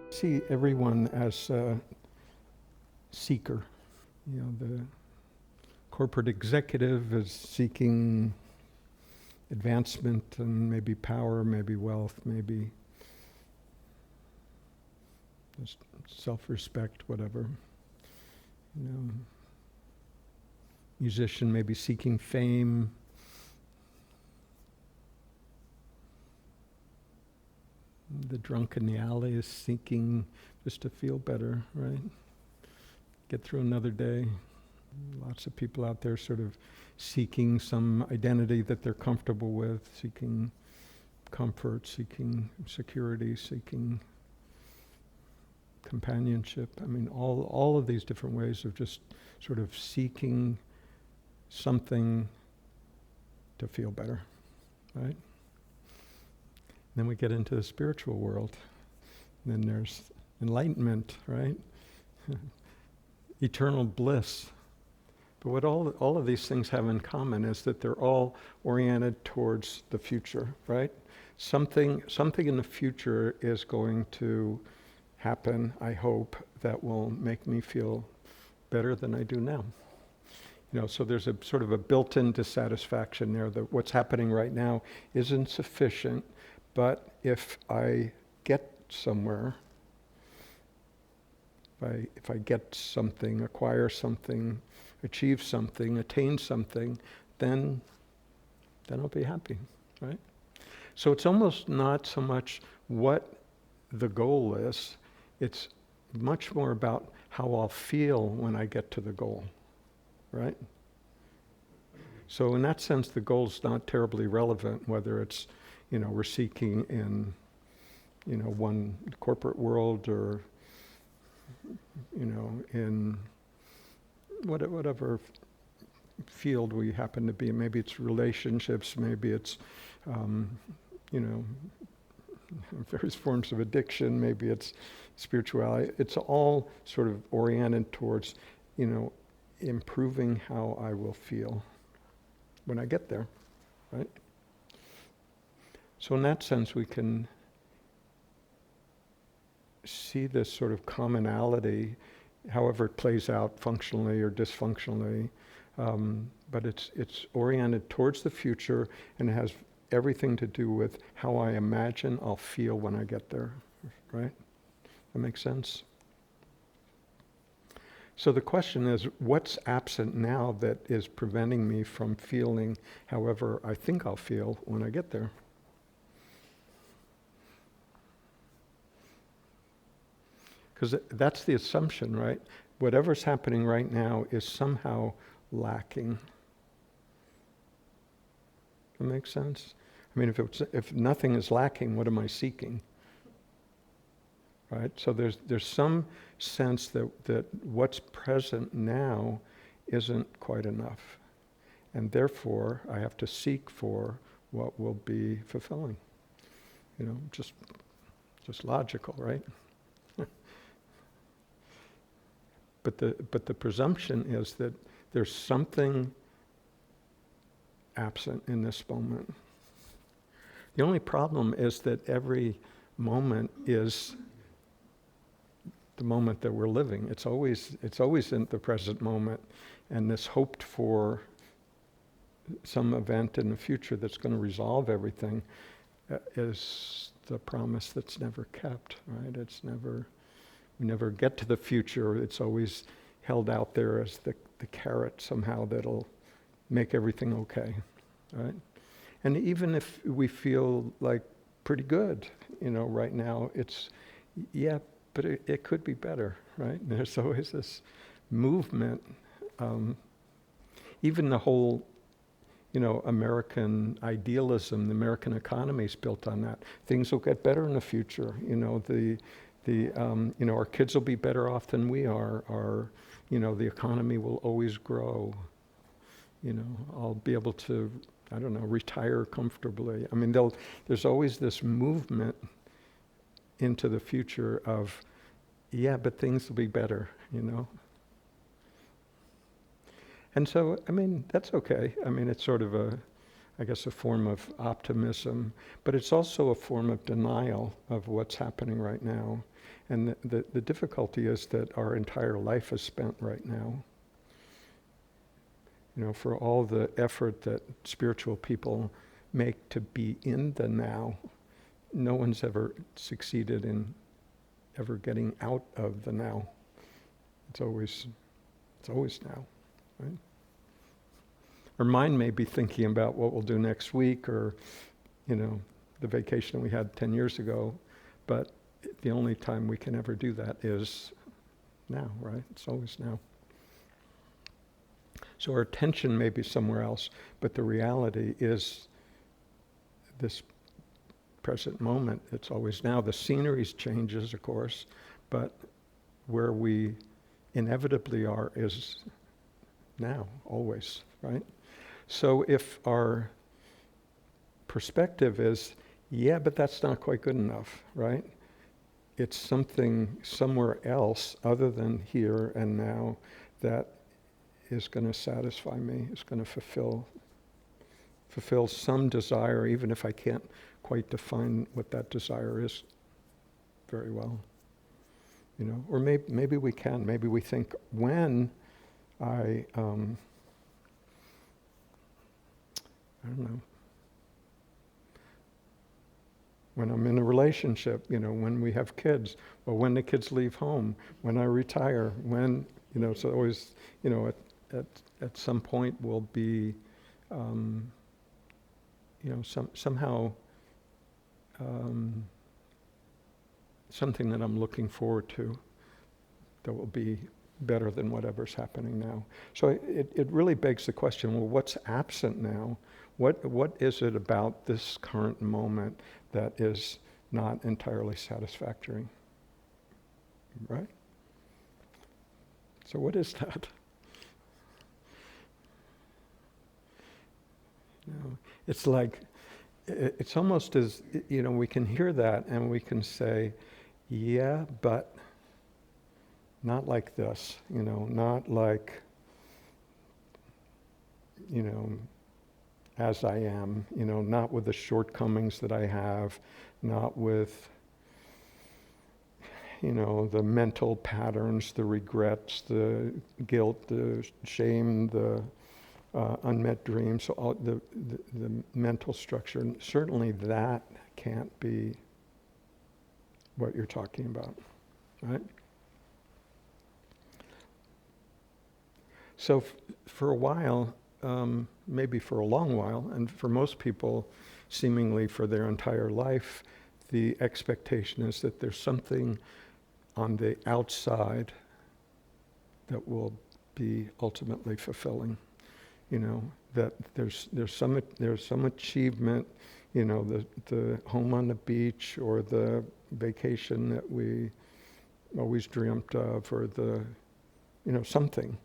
See everyone as a seeker. You know, the corporate executive is seeking advancement and maybe power, maybe wealth, maybe just self-respect, whatever. You know, musician maybe seeking fame. The drunk in the alley is seeking just to feel better, right? Get through another day. Lots of people out there sort of seeking some identity that they're comfortable with, seeking comfort, seeking security, seeking companionship. I mean, all of these different ways of just sort of seeking something to feel better, right? Then we get into the spiritual world. Then there's enlightenment, right? Eternal bliss. But what all of these things have in common is that they're all oriented towards the future, right? Something in the future is going to happen, I hope, that will make me feel better than I do now. You know, so there's a sort of a built-in dissatisfaction there that what's happening right now isn't sufficient, but if I get somewhere, if I get something, acquire something, achieve something, attain something, then I'll be happy, right? So it's almost not so much what the goal is, it's much more about how I'll feel when I get to the goal, right? So in that sense, the goal's not terribly relevant, whether it's, you know, we're seeking in, you know, one corporate world or, you know, in whatever field we happen to be. Maybe it's relationships, maybe it's, you know, various forms of addiction, maybe it's spirituality. It's all sort of oriented towards, you know, improving how I will feel when I get there, right? So in that sense, we can see this sort of commonality, however it plays out functionally or dysfunctionally, but it's oriented towards the future and it has everything to do with how I imagine I'll feel when I get there, right? That makes sense? So the question is, what's absent now that is preventing me from feeling however I think I'll feel when I get there? Because that's the assumption, right? Whatever's happening right now is somehow lacking. That makes sense? I mean, if nothing is lacking, what am I seeking? Right? So there's some sense that what's present now isn't quite enough. And therefore, I have to seek for what will be fulfilling. You know, just logical, right? But the presumption is that there's something absent in this moment. The only problem is that every moment is the moment that we're living. It's always in the present moment, and this hoped for some event in the future that's going to resolve everything is the promise that's never kept, right? We never get to the future. It's always held out there as the carrot somehow that'll make everything okay, right? And even if we feel like pretty good, you know, right now, but it could be better, right? And there's always this movement. Even the whole, you know, American idealism, the American economy is built on that. Things will get better in the future. You know, you know, our kids will be better off than we are. You know, the economy will always grow. You know, I'll be able to, I don't know, retire comfortably. I mean, there's always this movement into the future of, but things will be better, you know. And so, I mean, that's okay. I mean, it's sort of I guess, a form of optimism, but it's also a form of denial of what's happening right now. And the difficulty is that our entire life is spent right now. You know, for all the effort that spiritual people make to be in the now, no one's ever succeeded in ever getting out of the now. It's always now, right? Our mind may be thinking about what we'll do next week or, you know, the vacation we had 10 years ago, but the only time we can ever do that is now, right? It's always now. So our attention may be somewhere else, but the reality is this present moment. It's always now. The scenery changes, of course, but where we inevitably are is now, always, right? So if our perspective is, yeah, but that's not quite good enough, right? It's something somewhere else other than here and now that is going to satisfy me, is going to fulfill some desire, even if I can't quite define what that desire is very well. You know, or maybe we can. Maybe we think when I don't know, when I'm in a relationship, you know, when we have kids, or when the kids leave home, when I retire, when, you know, so always, you know, at some point we'll be, you know, somehow something that I'm looking forward to that will be better than whatever's happening now. So it really begs the question, well, what's absent now? What is it about this current moment that is not entirely satisfactory? Right? So what is that? You know, it's like, it's almost as, you know, we can hear that and we can say, yeah, but not like this, you know, not like, you know, as I am, you know, not with the shortcomings that I have, not with, you know, the mental patterns, the regrets, the guilt, the shame, the unmet dreams, so all the mental structure. And certainly that can't be what you're talking about, right? So for a while, maybe for a long while, and for most people, seemingly for their entire life, the expectation is that there's something on the outside that will be ultimately fulfilling. You know, that there's some achievement, you know, the home on the beach or the vacation that we always dreamt of, or the, you know, something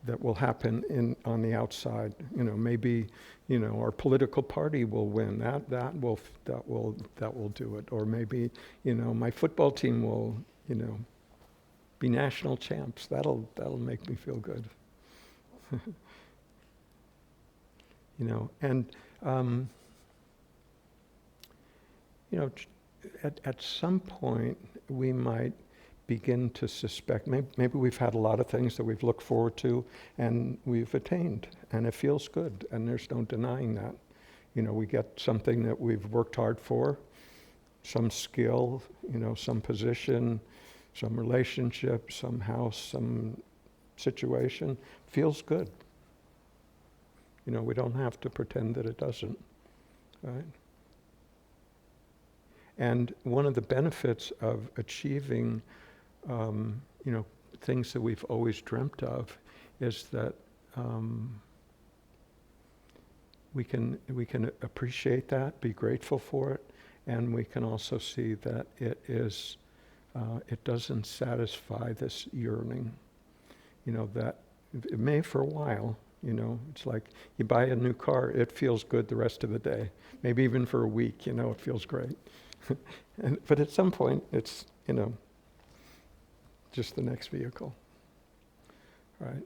that will happen on the outside. You know, maybe, you know, our political party will win. That will do it. Or maybe, you know, my football team will, you know, be national champs. That'll make me feel good. You know, and you know, at some point we might begin to suspect, maybe we've had a lot of things that we've looked forward to and we've attained, and it feels good, and there's no denying that. You know, we get something that we've worked hard for, some skill, you know, some position, some relationship, some house, some situation, feels good. You know, we don't have to pretend that it doesn't, right? And one of the benefits of achieving, you know, things that we've always dreamt of is that we can appreciate that, be grateful for it, and we can also see that it doesn't satisfy this yearning. You know, that it may for a while. You know, it's like you buy a new car, it feels good the rest of the day. Maybe even for a week, you know, it feels great. But at some point, it's, you know, just the next vehicle, right?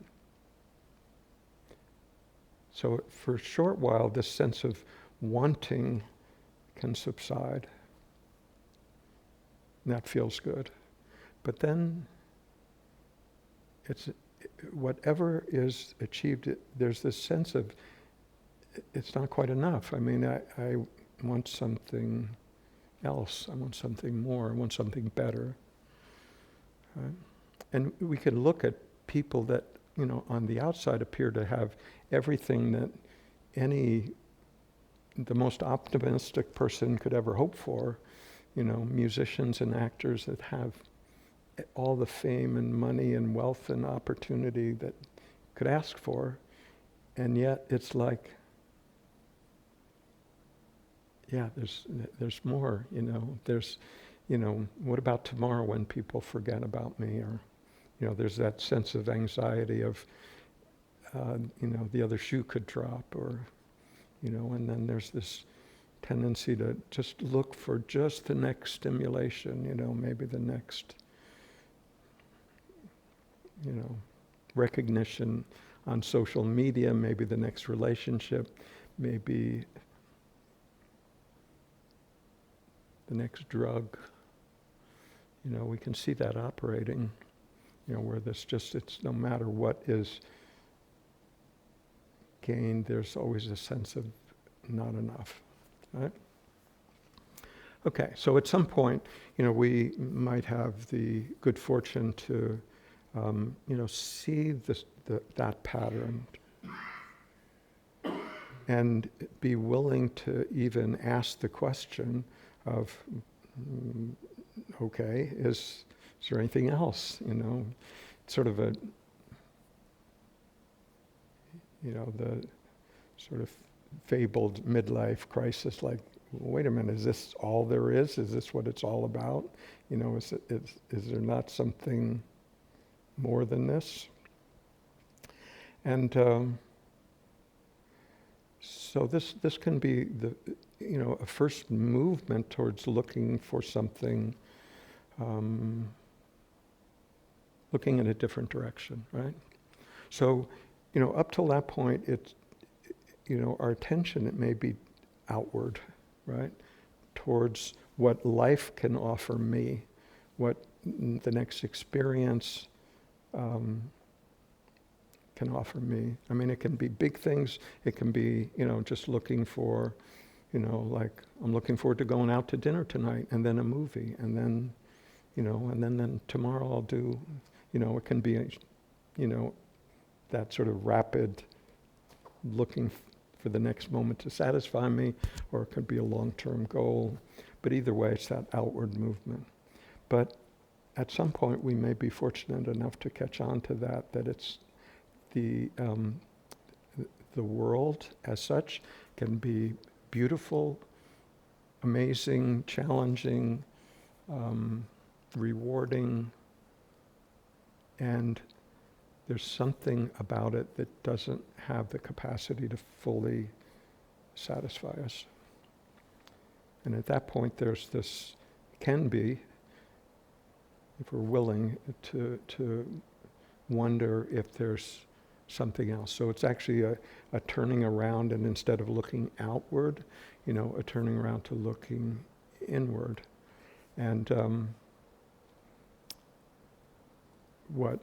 So for a short while, this sense of wanting can subside. And that feels good. But then it's whatever is achieved, there's this sense of it's not quite enough. I mean, I want something else. I want something more. I want something better. Right? And we can look at people that, on the outside appear to have everything that the most optimistic person could ever hope for. Musicians and actors that have all the fame and money and wealth and opportunity that could ask for. And yet it's like, yeah, there's more, there's, what about tomorrow when people forget about me? Or, there's that sense of anxiety of, the other shoe could drop, or, and then there's this tendency to just look for just the next stimulation, maybe the next, recognition on social media, maybe the next relationship, maybe the next drug. We can see that operating, where it's no matter what is gained, there's always a sense of not enough, right? Okay, so at some point, we might have the good fortune to, see that pattern and be willing to even ask the question of, okay, is there anything else? Sort of the sort of fabled midlife crisis, like, wait a minute, is this all there is? Is this what it's all about? Is there not something more than this? And so this can be a first movement towards looking for something, looking in a different direction, right? So, up till that point, it's, our attention, it may be outward, right? Towards what life can offer me, what the next experience can offer me. I mean, it can be big things. It can be, just looking for, like, I'm looking forward to going out to dinner tonight, and then a movie, and then, and then tomorrow I'll do, it can be, that sort of rapid looking for the next moment to satisfy me, or it could be a long-term goal. But either way, it's that outward movement. But at some point, we may be fortunate enough to catch on to that it's the world as such can be beautiful, amazing, challenging, rewarding, and there's something about it that doesn't have the capacity to fully satisfy us. And at that point, there's this, can be, if we're willing to wonder if there's something else. So it's actually a turning around, and instead of looking outward, a turning around to looking inward. And what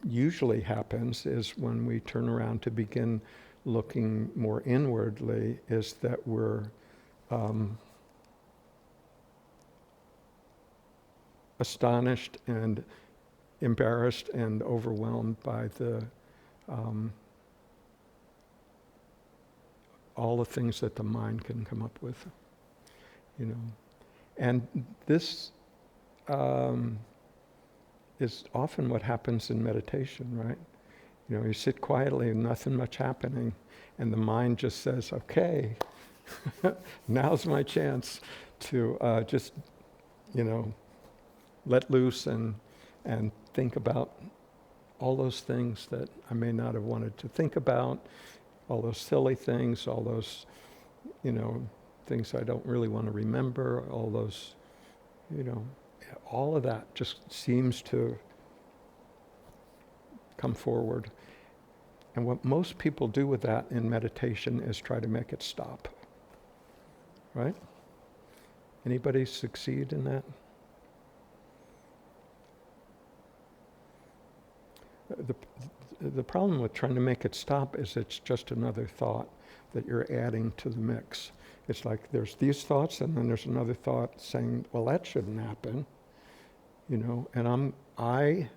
usually happens is when we turn around to begin looking more inwardly is that we're astonished and embarrassed and overwhelmed by all the things that the mind can come up with, And this is often what happens in meditation, right? You sit quietly and nothing much happening, and the mind just says, okay, now's my chance to just, let loose and think about all those things that I may not have wanted to think about, all those silly things, all those, things I don't really want to remember, all those, all of that just seems to come forward. And what most people do with that in meditation is try to make it stop. Right? Anybody succeed in that? The problem with trying to make it stop is it's just another thought that you're adding to the mix. It's like there's these thoughts and then there's another thought saying, well, that shouldn't happen. And I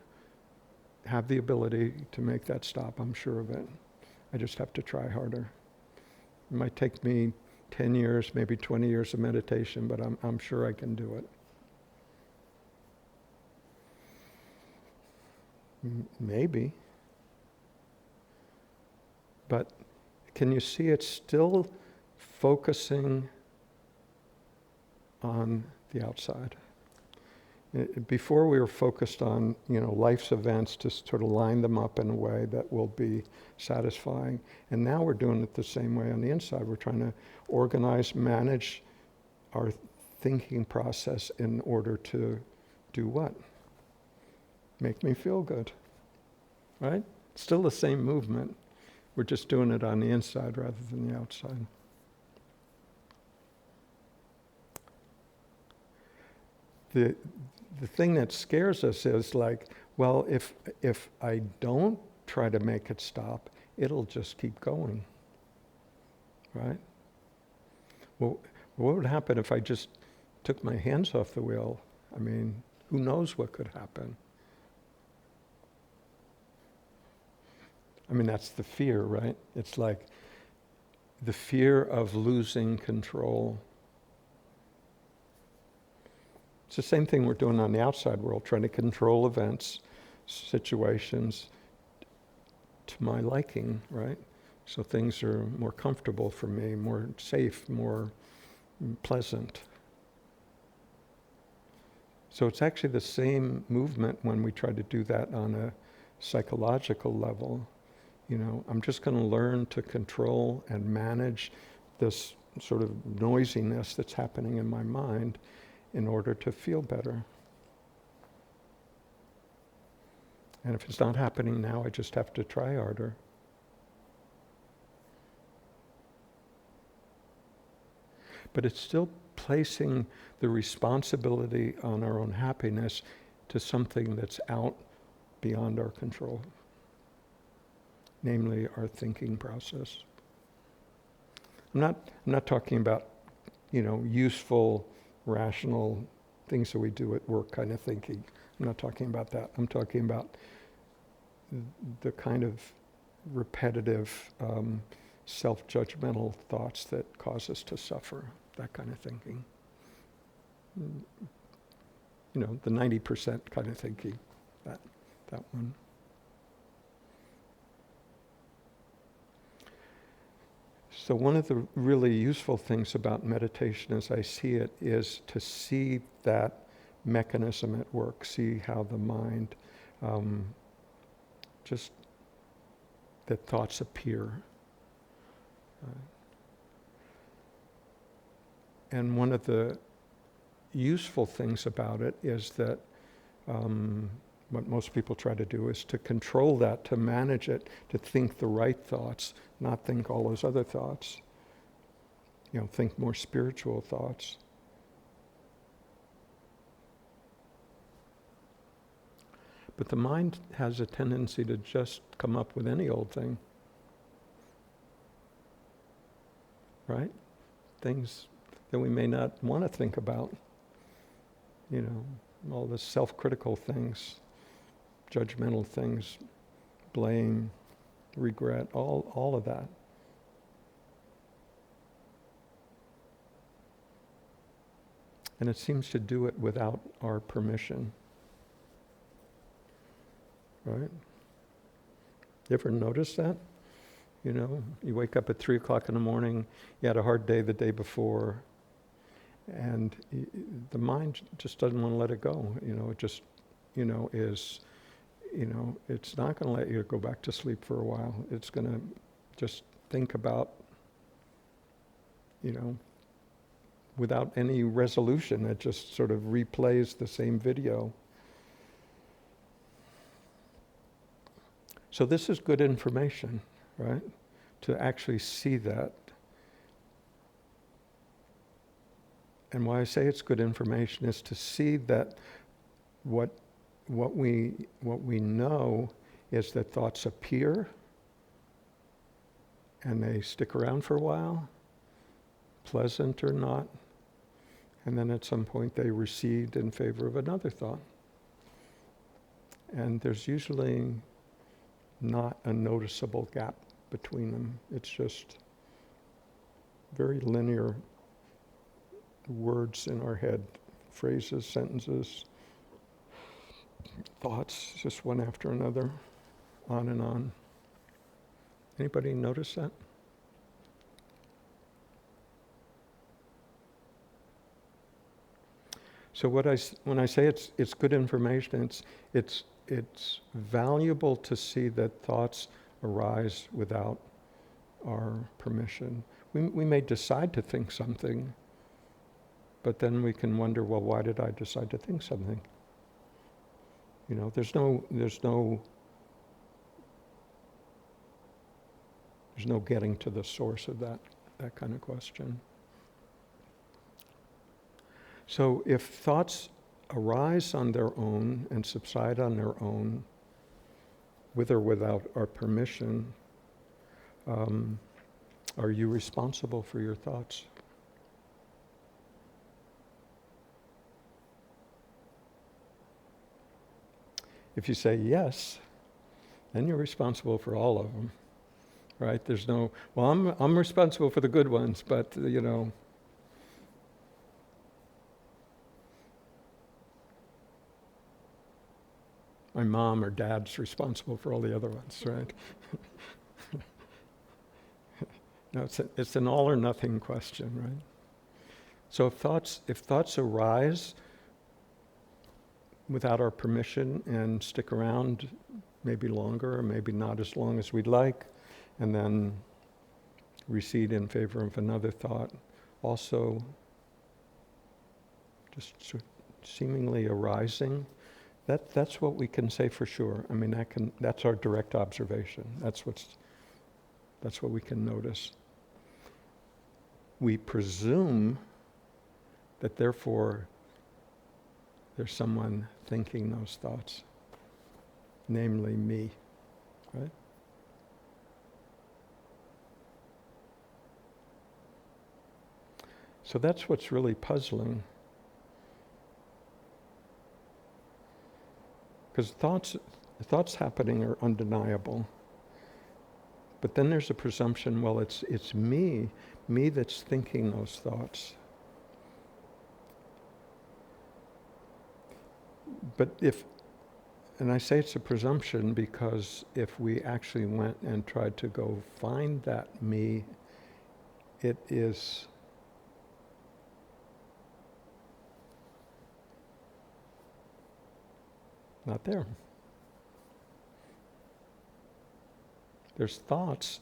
have the ability to make that stop, I'm sure of it. I just have to try harder. It might take me 10 years, maybe 20 years of meditation, but I'm sure I can do it. Maybe. But can you see it's still focusing on the outside? Before we were focused on, life's events to sort of line them up in a way that will be satisfying. And now we're doing it the same way on the inside. We're trying to organize, manage our thinking process in order to do what? Make me feel good, right? Still the same movement. We're just doing it on the inside rather than the outside. The thing that scares us is like, well, if I don't try to make it stop, it'll just keep going, right? Well, what would happen if I just took my hands off the wheel? I mean, who knows what could happen? I mean, that's the fear, right? It's like the fear of losing control. It's the same thing we're doing on the outside world, trying to control events, situations to my liking, right? So things are more comfortable for me, more safe, more pleasant. So it's actually the same movement when we try to do that on a psychological level. I'm just going to learn to control and manage this sort of noisiness that's happening in my mind in order to feel better. And if it's not happening now, I just have to try harder. But it's still placing the responsibility on our own happiness to something that's out beyond our control, namely our thinking process. I'm not talking about, useful, rational things that we do at work kind of thinking. I'm not talking about that. I'm talking about the kind of repetitive, self-judgmental thoughts that cause us to suffer, that kind of thinking. The 90% kind of thinking, that one. So one of the really useful things about meditation as I see it is to see that mechanism at work, see how the mind, just that thoughts appear. And one of the useful things about it is that what most people try to do is to control that, to manage it, to think the right thoughts, not think all those other thoughts. Think more spiritual thoughts. But the mind has a tendency to just come up with any old thing. Right? Things that we may not want to think about. All the self-critical things, judgmental things, blame, regret, all of that. And it seems to do it without our permission. Right? You ever notice that? You wake up at 3 o'clock in the morning, you had a hard day the day before, and the mind just doesn't want to let it go. It just, is, it's not going to let you go back to sleep for a while. It's going to just think about, without any resolution. It just sort of replays the same video. So this is good information, right? To actually see that. And why I say it's good information is to see that what we know is that thoughts appear and they stick around for a while, pleasant or not, and then at some point they recede in favor of another thought. And there's usually not a noticeable gap between them. It's just very linear words in our head, phrases, sentences, thoughts, just one after another, on and on. Anybody notice that? So when I say it's good information, it's valuable to see that thoughts arise without our permission. We may decide to think something, but then we can wonder, well, why did I decide to think something? You know, there's no getting to the source of that kind of question. So if thoughts arise on their own and subside on their own, with or without our permission, are you responsible for your thoughts? If you say yes, then you're responsible for all of them, right? There's no, well, I'm responsible for the good ones, but you know, my mom or dad's responsible for all the other ones, right? No, it's an all or nothing question, right? So if thoughts arise without our permission and stick around maybe longer or maybe not as long as we'd like, and then recede in favor of another thought, also just seemingly arising, that's what we can say for sure. I mean, that's our direct observation. That's what we can notice. We presume that therefore there's someone thinking those thoughts, namely me, right? So that's what's really puzzling. Because thoughts happening are undeniable. But then there's a presumption, well, it's me that's thinking those thoughts. But and I say it's a presumption because if we actually went and tried to go find that me, it is not there. There's thoughts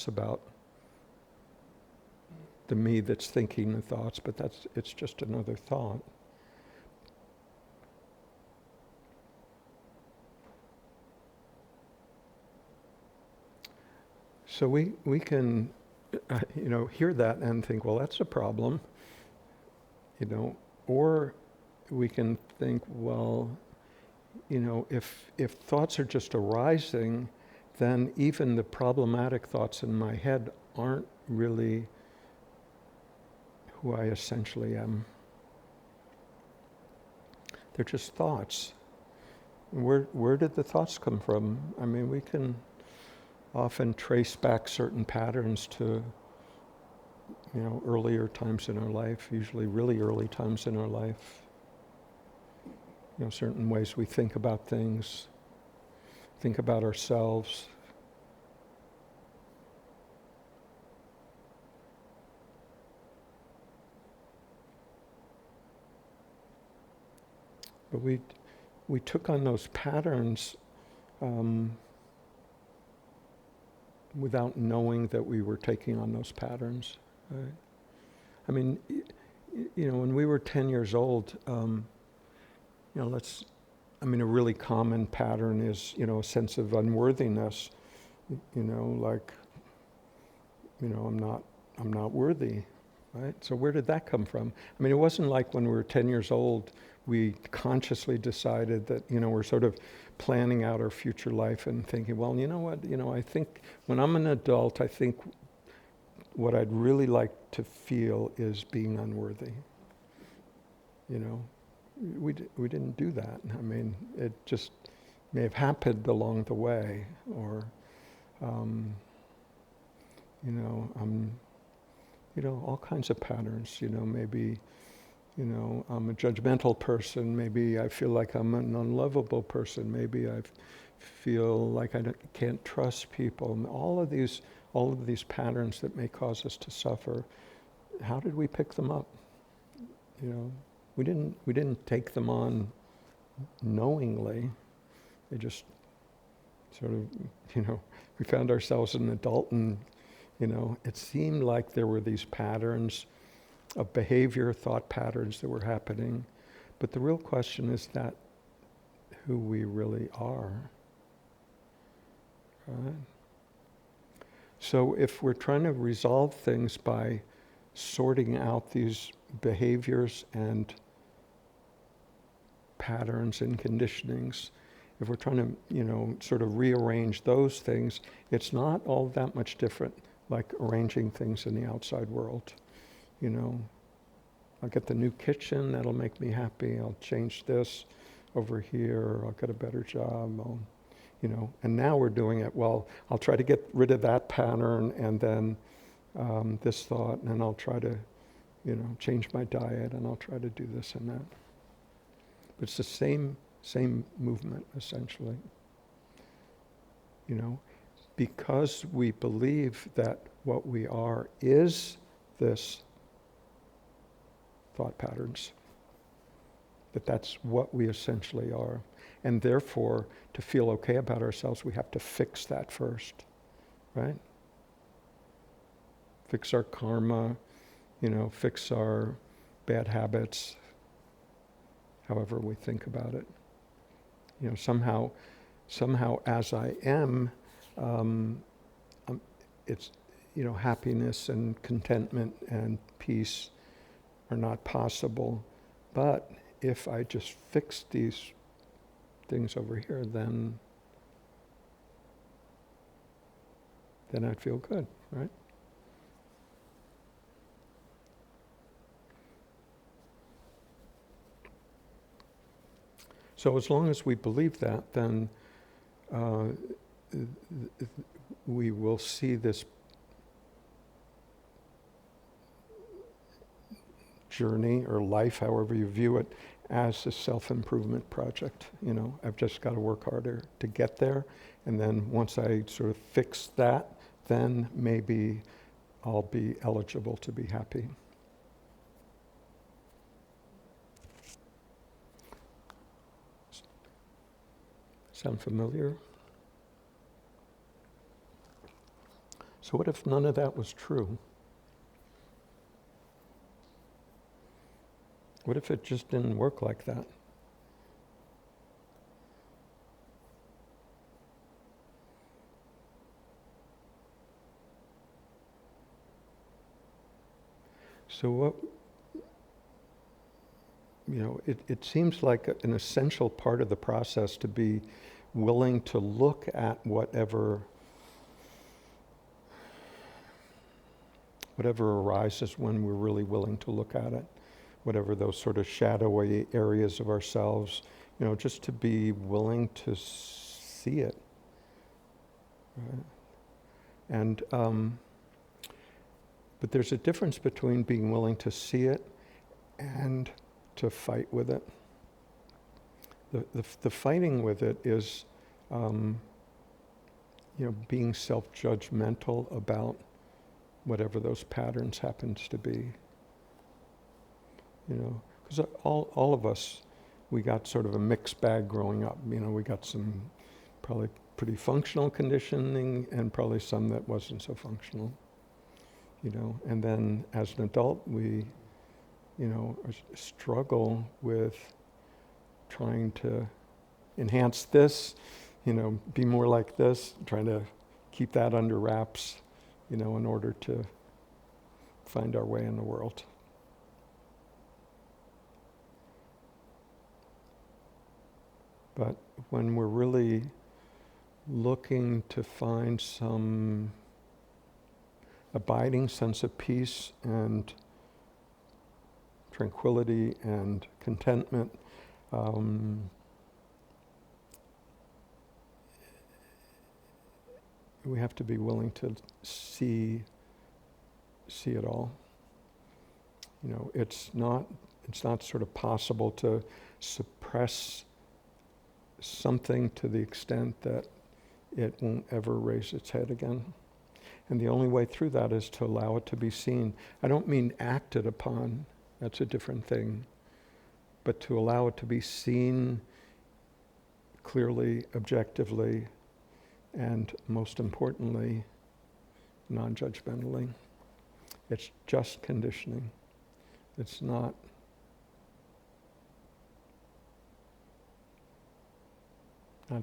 about the me that's thinking the thoughts, but it's just another thought. So we can, hear that and think, well, that's a problem, or we can think, well, if thoughts are just arising, then even the problematic thoughts in my head aren't really who I essentially am. They're just thoughts. Where did the thoughts come from? I mean, we can often trace back certain patterns to, earlier times in our life, usually really early times in our life. Certain ways we think about things, think about ourselves. But we took on those patterns without knowing that we were taking on those patterns. Right? I mean, when we were 10 years old, I mean, a really common pattern is, a sense of unworthiness, like, I'm not worthy, right? So where did that come from? I mean, it wasn't like when we were 10 years old, we consciously decided that, we're sort of planning out our future life and thinking, well, you know what, I think when I'm an adult, I think what I'd really like to feel is being unworthy. We didn't do that. I mean, it just may have happened along the way, or, all kinds of patterns. Maybe, I'm a judgmental person. Maybe I feel like I'm an unlovable person. Maybe I feel like I can't trust people. And all of these patterns that may cause us to suffer. How did we pick them up? We didn't take them on knowingly. They just sort of, we found ourselves an adult, and, it seemed like there were these patterns of behavior, thought patterns that were happening. But the real question is that who we really are, right? So if we're trying to resolve things by sorting out these behaviors and patterns and conditionings, if we're trying to, sort of rearrange those things, it's not all that much different like arranging things in the outside world. I'll get the new kitchen, that'll make me happy. I'll change this over here. I'll get a better job. And now we're doing it. Well, I'll try to get rid of that pattern, and then this thought, and I'll try to, change my diet, and I'll try to do this and that. But it's the same movement, essentially. Because we believe that what we are is this thought patterns, that's what we essentially are. And therefore, to feel okay about ourselves, we have to fix that first, right? Fix our karma, fix our bad habits, however we think about it. Somehow as I am, it's, happiness and contentment and peace are not possible. But if I just fix these things over here, then I'd feel good, right? So as long as we believe that, then we will see this journey or life, however you view it, as a self-improvement project. I've just got to work harder to get there. And then once I sort of fix that, then maybe I'll be eligible to be happy. Sound familiar? So what if none of that was true? What if it just didn't work like that? So what, it seems like an essential part of the process to be willing to look at whatever arises when we're really willing to look at it, whatever those sort of shadowy areas of ourselves, just to be willing to see it. Right? And but there's a difference between being willing to see it and to fight with it. The fighting with it is, being self-judgmental about whatever those patterns happens to be. Because all of us, we got sort of a mixed bag growing up. We got some probably pretty functional conditioning and probably some that wasn't so functional. And then as an adult, we, struggle with trying to enhance this, be more like this, trying to keep that under wraps, in order to find our way in the world. But when we're really looking to find some abiding sense of peace and tranquility and contentment, we have to be willing to see it all. It's not sort of possible to suppress something to the extent that it won't ever raise its head again. And the only way through that is to allow it to be seen. I don't mean acted upon, that's a different thing, but to allow it to be seen clearly, objectively, and most importantly, non-judgmentally. It's just conditioning. It's not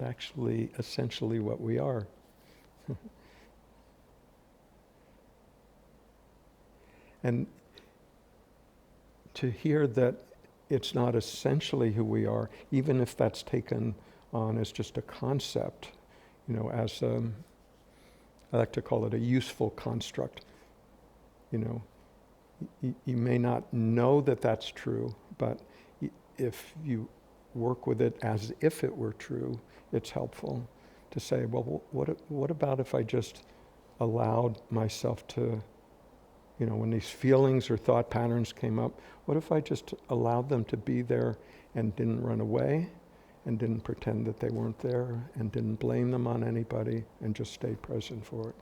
actually essentially what we are. And to hear that it's not essentially who we are, even if that's taken on as just a concept, as I like to call it a useful construct. You may not know that that's true, but if you work with it as if it were true, it's helpful to say, well, what about if I just allowed myself to, when these feelings or thought patterns came up, what if I just allowed them to be there and didn't run away and didn't pretend that they weren't there and didn't blame them on anybody and just stayed present for it?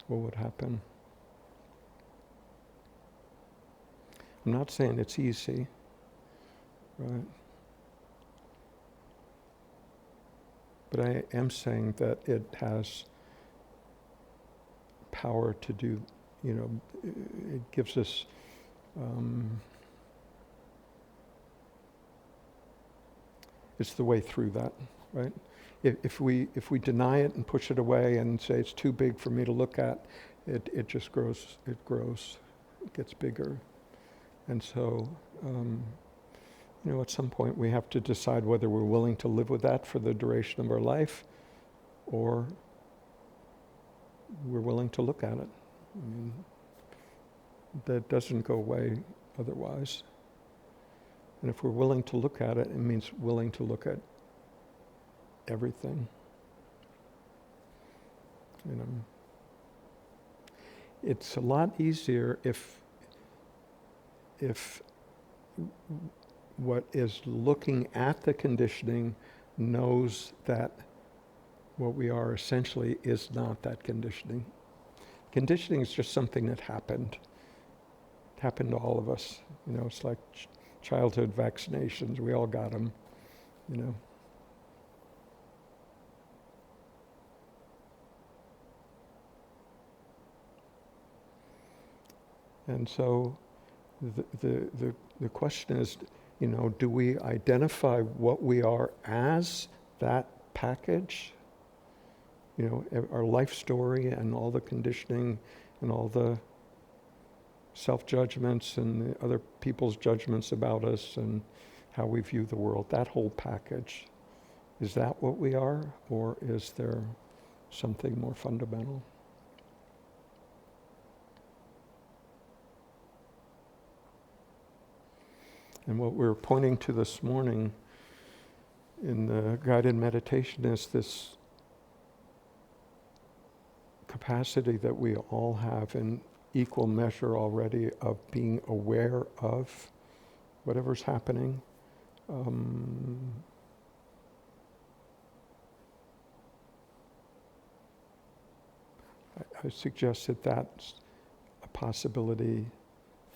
What would happen? I'm not saying it's easy, right? But I am saying that it has power to do, it gives us it's the way through that, right? If we deny it and push it away and say it's too big for me to look at, it just grows, it gets bigger. And so, at some point we have to decide whether we're willing to live with that for the duration of our life, or we're willing to look at it. That doesn't go away otherwise. And if we're willing to look at it, it means willing to look at everything. It's a lot easier if what is looking at the conditioning knows that what we are essentially is not that conditioning. Conditioning is just something that happened. It happened to all of us. It's like childhood vaccinations. We all got them, And so the question is, do we identify what we are as that package? Our life story and all the conditioning and all the self-judgments and the other people's judgments about us and how we view the world, that whole package. Is that what we are, or is there something more fundamental? And what we're pointing to this morning in the guided meditation is this capacity that we all have in equal measure already of being aware of whatever's happening. I suggest that that's a possibility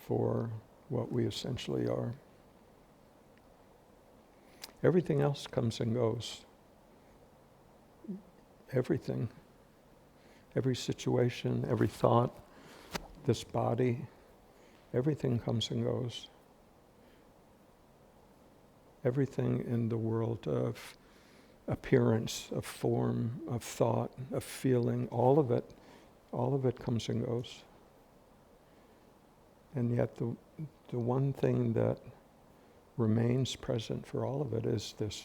for what we essentially are. Everything else comes and goes. Everything. Every situation, every thought, this body, everything comes and goes. Everything in the world of appearance, of form, of thought, of feeling, all of it comes and goes. And yet the one thing that remains present for all of it is this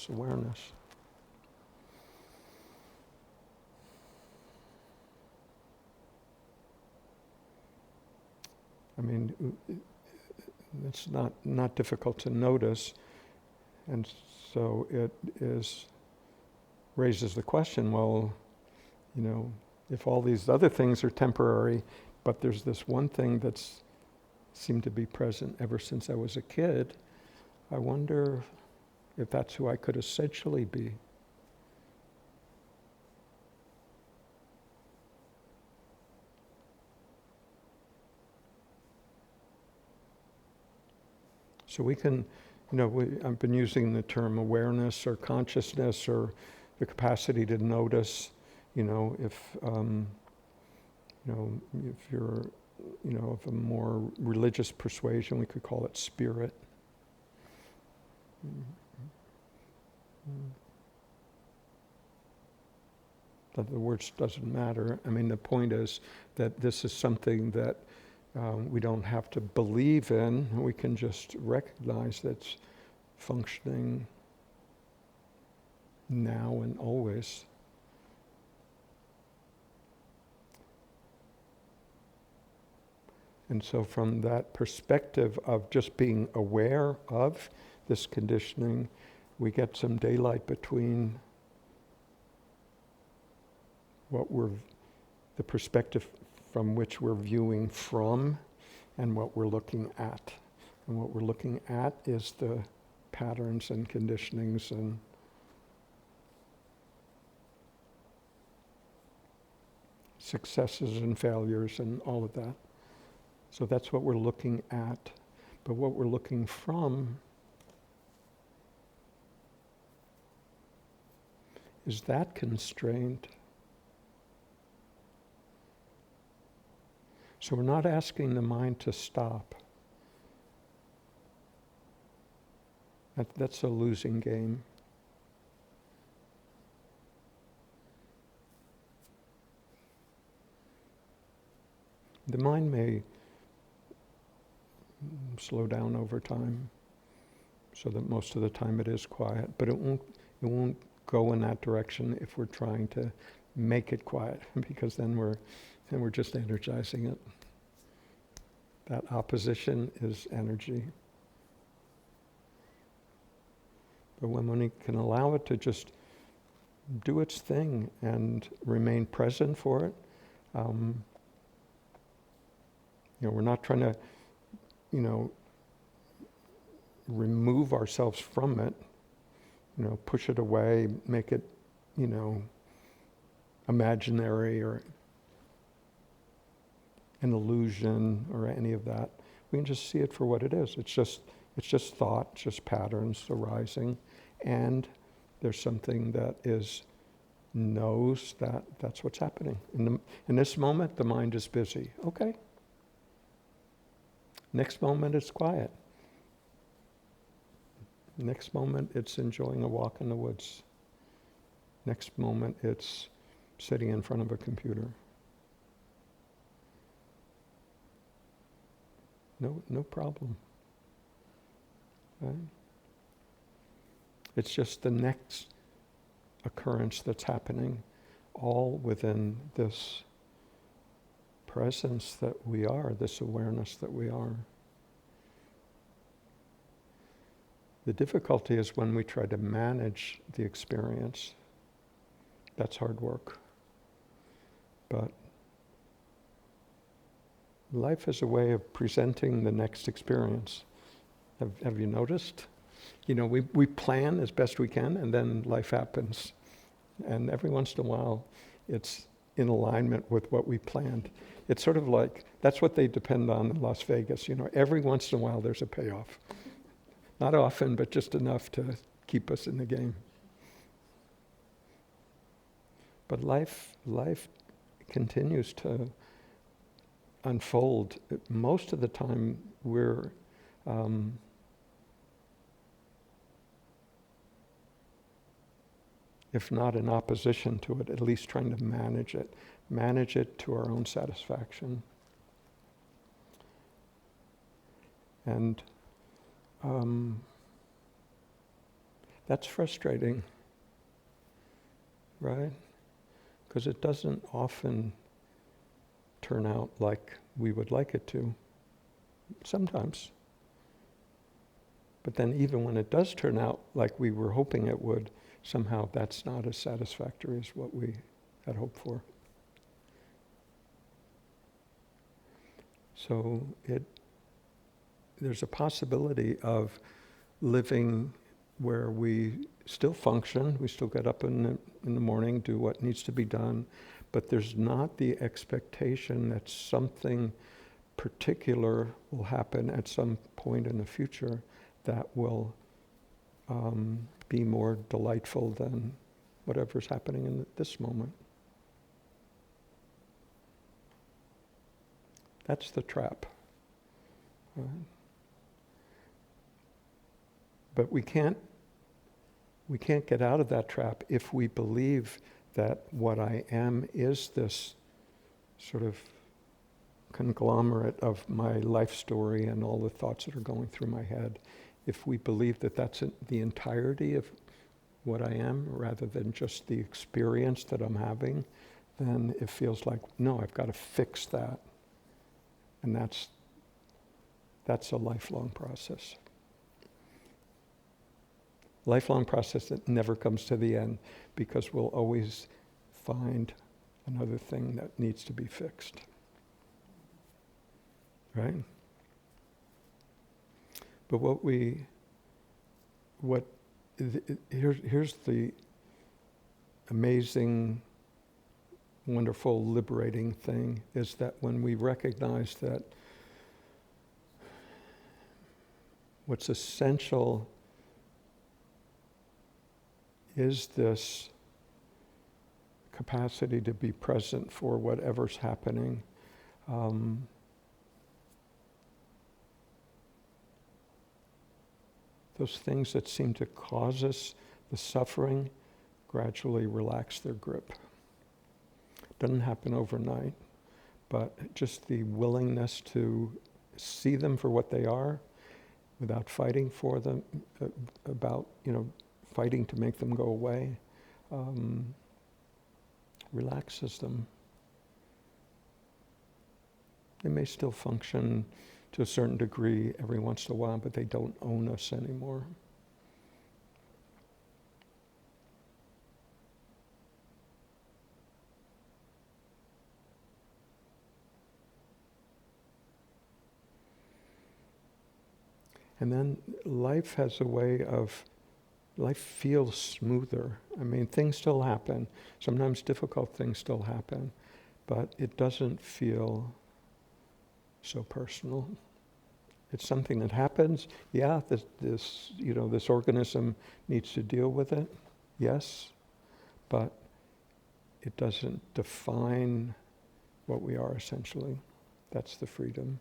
awareness. I mean, it's not difficult to notice, and so it raises the question, well, if all these other things are temporary, but there's this one thing that's seemed to be present ever since I was a kid, I wonder if that's who I could essentially be. So we can, I've been using the term awareness or consciousness or the capacity to notice, if you're, of a more religious persuasion, we could call it spirit. But the words doesn't matter. I mean, the point is that this is something that we don't have to believe in. We can just recognize that it's functioning now and always. And so from that perspective of just being aware of this conditioning, we get some daylight between the perspective from which we're viewing from and what we're looking at. And what we're looking at is the patterns and conditionings and successes and failures and all of that. So that's what we're looking at. But what we're looking from is that constraint. So we're not asking the mind to stop. That's a losing game. The mind may slow down over time, so that most of the time it is quiet, but it won't go in that direction if we're trying to make it quiet, because then we're just energizing it. That opposition is energy. But when we can allow it to just do its thing and remain present for it, we're not trying to, remove ourselves from it, push it away, make it, imaginary or an illusion or any of that. We can just see it for what it is. It's just thought, just patterns arising, and there's something that knows that that's what's happening. In this moment, the mind is busy. Okay. Next moment, it's quiet. Next moment, it's enjoying a walk in the woods. Next moment, it's sitting in front of a computer. No problem. Right? It's just the next occurrence that's happening, all within this presence that we are, this awareness that we are. The difficulty is when we try to manage the experience. That's hard work. But life is a way of presenting the next experience. Have you noticed? We plan as best we can, and then life happens. And every once in a while, it's in alignment with what we planned. It's sort of like, that's what they depend on in Las Vegas. Every once in a while there's a payoff. Not often, but just enough to keep us in the game. But life continues to unfold. Most of the time we're if not in opposition to it, at least trying to manage it to our own satisfaction. And that's frustrating, right? Because it doesn't often turn out like we would like it to. Sometimes. But then even when it does turn out like we were hoping it would, somehow that's not as satisfactory as what we had hoped for. So there's a possibility of living where we still function, we still get up in the morning, do what needs to be done, but there's not the expectation that something particular will happen at some point in the future that will be more delightful than whatever's happening in this moment. That's the trap. Right? But we can't get out of that trap if we believe that what I am is this sort of conglomerate of my life story and all the thoughts that are going through my head. If we believe that that's the entirety of what I am, rather than just the experience that I'm having, then it feels like, no, I've got to fix that. And that's a lifelong process. Lifelong process that never comes to the end, because we'll always find another thing that needs to be fixed. Right? But here's the amazing, wonderful, liberating thing, is that when we recognize that what's essential is this capacity to be present for whatever's happening. Those things that seem to cause us the suffering gradually relax their grip. Doesn't happen overnight, but just the willingness to see them for what they are without fighting for them, fighting to make them go away, relaxes them. They may still function to a certain degree every once in a while, but they don't own us anymore. And then life has a way of, life feels smoother. I mean, things still happen. Sometimes difficult things still happen, but it doesn't feel so personal. It's something that happens. Yeah, this organism needs to deal with it. Yes, but it doesn't define what we are essentially. That's the freedom.